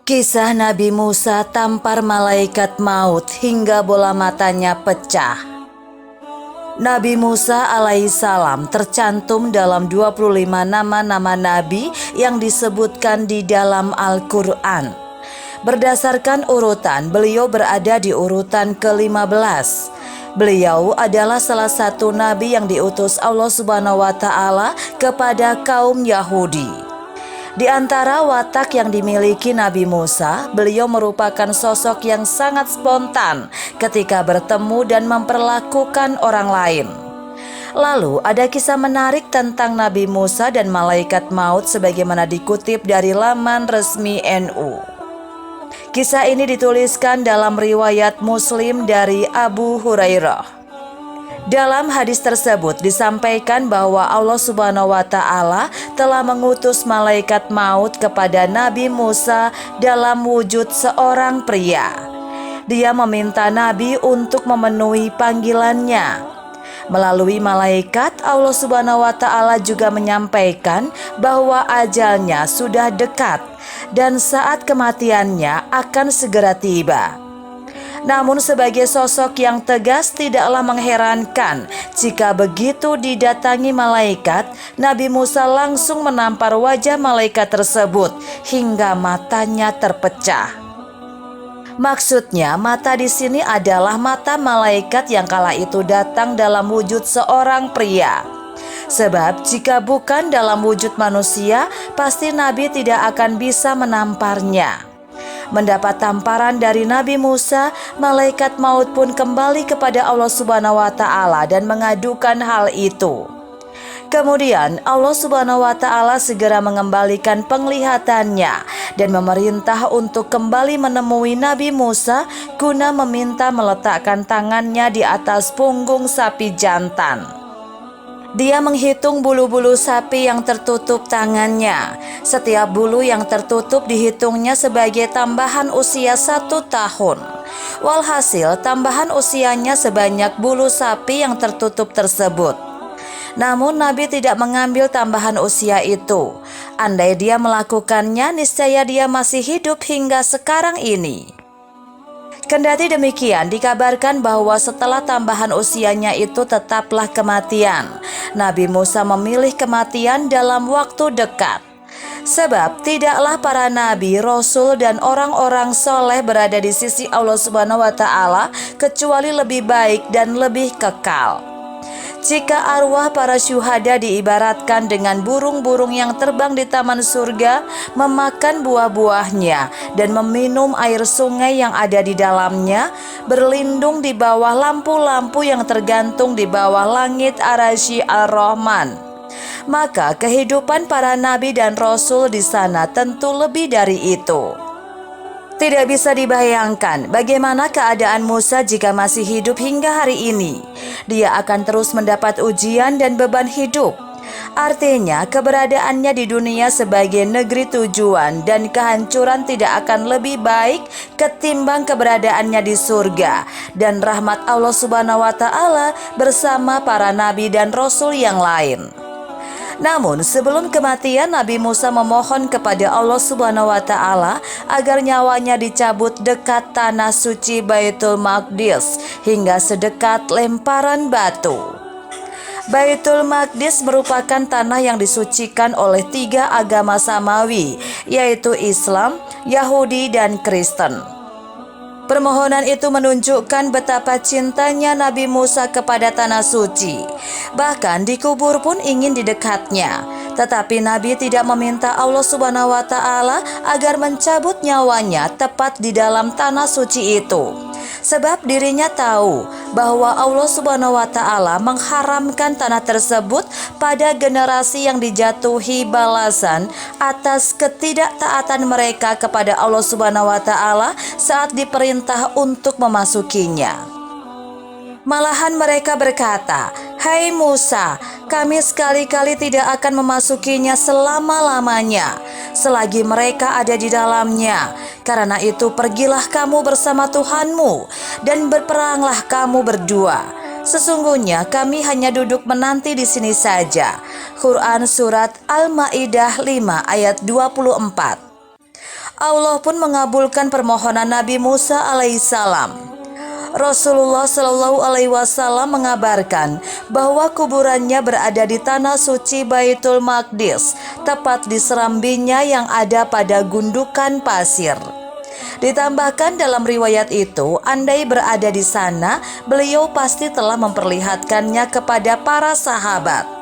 Kisah Nabi Musa tampar malaikat maut hingga bola matanya pecah. Nabi Musa alaihissalam tercantum dalam 25 nama-nama nabi yang disebutkan di dalam Al-Quran. Berdasarkan urutan, beliau berada di urutan ke-15. Beliau adalah salah satu nabi yang diutus Allah Subhanahu wa Ta'ala kepada kaum Yahudi. Di antara watak yang dimiliki Nabi Musa, beliau merupakan sosok yang sangat spontan ketika bertemu dan memperlakukan orang lain. Lalu ada kisah menarik tentang Nabi Musa dan malaikat maut sebagaimana dikutip dari laman resmi NU. Kisah ini dituliskan dalam riwayat Muslim dari Abu Hurairah. Dalam hadis tersebut disampaikan bahwa Allah Subhanahu wa Ta'ala telah mengutus malaikat maut kepada Nabi Musa dalam wujud seorang pria. Dia meminta Nabi untuk memenuhi panggilannya. Melalui malaikat, Allah Subhanahu wa Ta'ala juga menyampaikan bahwa ajalnya sudah dekat dan saat kematiannya akan segera tiba. Namun sebagai sosok yang tegas tidaklah mengherankan jika begitu didatangi malaikat, Nabi Musa langsung menampar wajah malaikat tersebut hingga matanya terpecah. Maksudnya mata di sini adalah mata malaikat yang kala itu datang dalam wujud seorang pria. Sebab jika bukan dalam wujud manusia, pasti Nabi tidak akan bisa menamparnya. Mendapat tamparan dari Nabi Musa, malaikat maut pun kembali kepada Allah Subhanahu wa Ta'ala dan mengadukan hal itu. Kemudian Allah Subhanahu wa Ta'ala segera mengembalikan penglihatannya dan memerintah untuk kembali menemui Nabi Musa guna meminta meletakkan tangannya di atas punggung sapi jantan. Dia menghitung bulu-bulu sapi yang tertutup tangannya. Setiap bulu yang tertutup dihitungnya sebagai tambahan usia 1 tahun. Walhasil tambahan usianya sebanyak bulu sapi yang tertutup tersebut. Namun Nabi tidak mengambil tambahan usia itu. Andai dia melakukannya, niscaya dia masih hidup hingga sekarang ini. Kendati demikian, dikabarkan bahwa setelah tambahan usianya itu tetaplah kematian. Nabi Musa memilih kematian dalam waktu dekat. Sebab tidaklah para nabi, rasul, dan orang-orang soleh berada di sisi Allah Subhanahu wa Ta'ala kecuali lebih baik dan lebih kekal. Jika arwah para syuhada diibaratkan dengan burung-burung yang terbang di taman surga, memakan buah-buahnya dan meminum air sungai yang ada di dalamnya, berlindung di bawah lampu-lampu yang tergantung di bawah langit Arsy Ar-Rahman, maka kehidupan para nabi dan rasul di sana tentu lebih dari itu. Tidak bisa dibayangkan bagaimana keadaan Musa jika masih hidup hingga hari ini. Dia akan terus mendapat ujian dan beban hidup. Artinya keberadaannya di dunia sebagai negeri tujuan dan kehancuran tidak akan lebih baik ketimbang keberadaannya di surga dan rahmat Allah Subhanahu wa Ta'ala bersama para nabi dan rasul yang lain. Namun sebelum kematian, Nabi Musa memohon kepada Allah Subhanahu wa Ta'ala agar nyawanya dicabut dekat tanah suci Baitul Maqdis hingga sedekat lemparan batu. Baitul Maqdis merupakan tanah yang disucikan oleh 3 agama samawi, yaitu Islam, Yahudi, dan Kristen. Permohonan itu menunjukkan betapa cintanya Nabi Musa kepada tanah suci. Bahkan dikubur pun ingin di dekatnya. Tetapi Nabi tidak meminta Allah Subhanahu wa Ta'ala agar mencabut nyawanya tepat di dalam tanah suci itu. Sebab dirinya tahu bahwa Allah Subhanahu wa Ta'ala mengharamkan tanah tersebut pada generasi yang dijatuhi balasan atas ketidaktaatan mereka kepada Allah Subhanahu wa Ta'ala saat diperintah untuk memasukinya. Malahan mereka berkata, "Hai Musa, kami sekali-kali tidak akan memasukinya selama-lamanya, selagi mereka ada di dalamnya. Karena itu pergilah kamu bersama Tuhanmu, dan berperanglah kamu berdua. Sesungguhnya kami hanya duduk menanti di sini saja." Quran Surat Al-Ma'idah 5 ayat 24. Allah pun mengabulkan permohonan Nabi Musa alaihissalam. Rasulullah Shallallahu Alaihi Wasallam mengabarkan bahwa kuburannya berada di tanah suci Baitul Maqdis, tepat di serambinya yang ada pada gundukan pasir. Ditambahkan dalam riwayat itu, andai berada di sana, beliau pasti telah memperlihatkannya kepada para sahabat.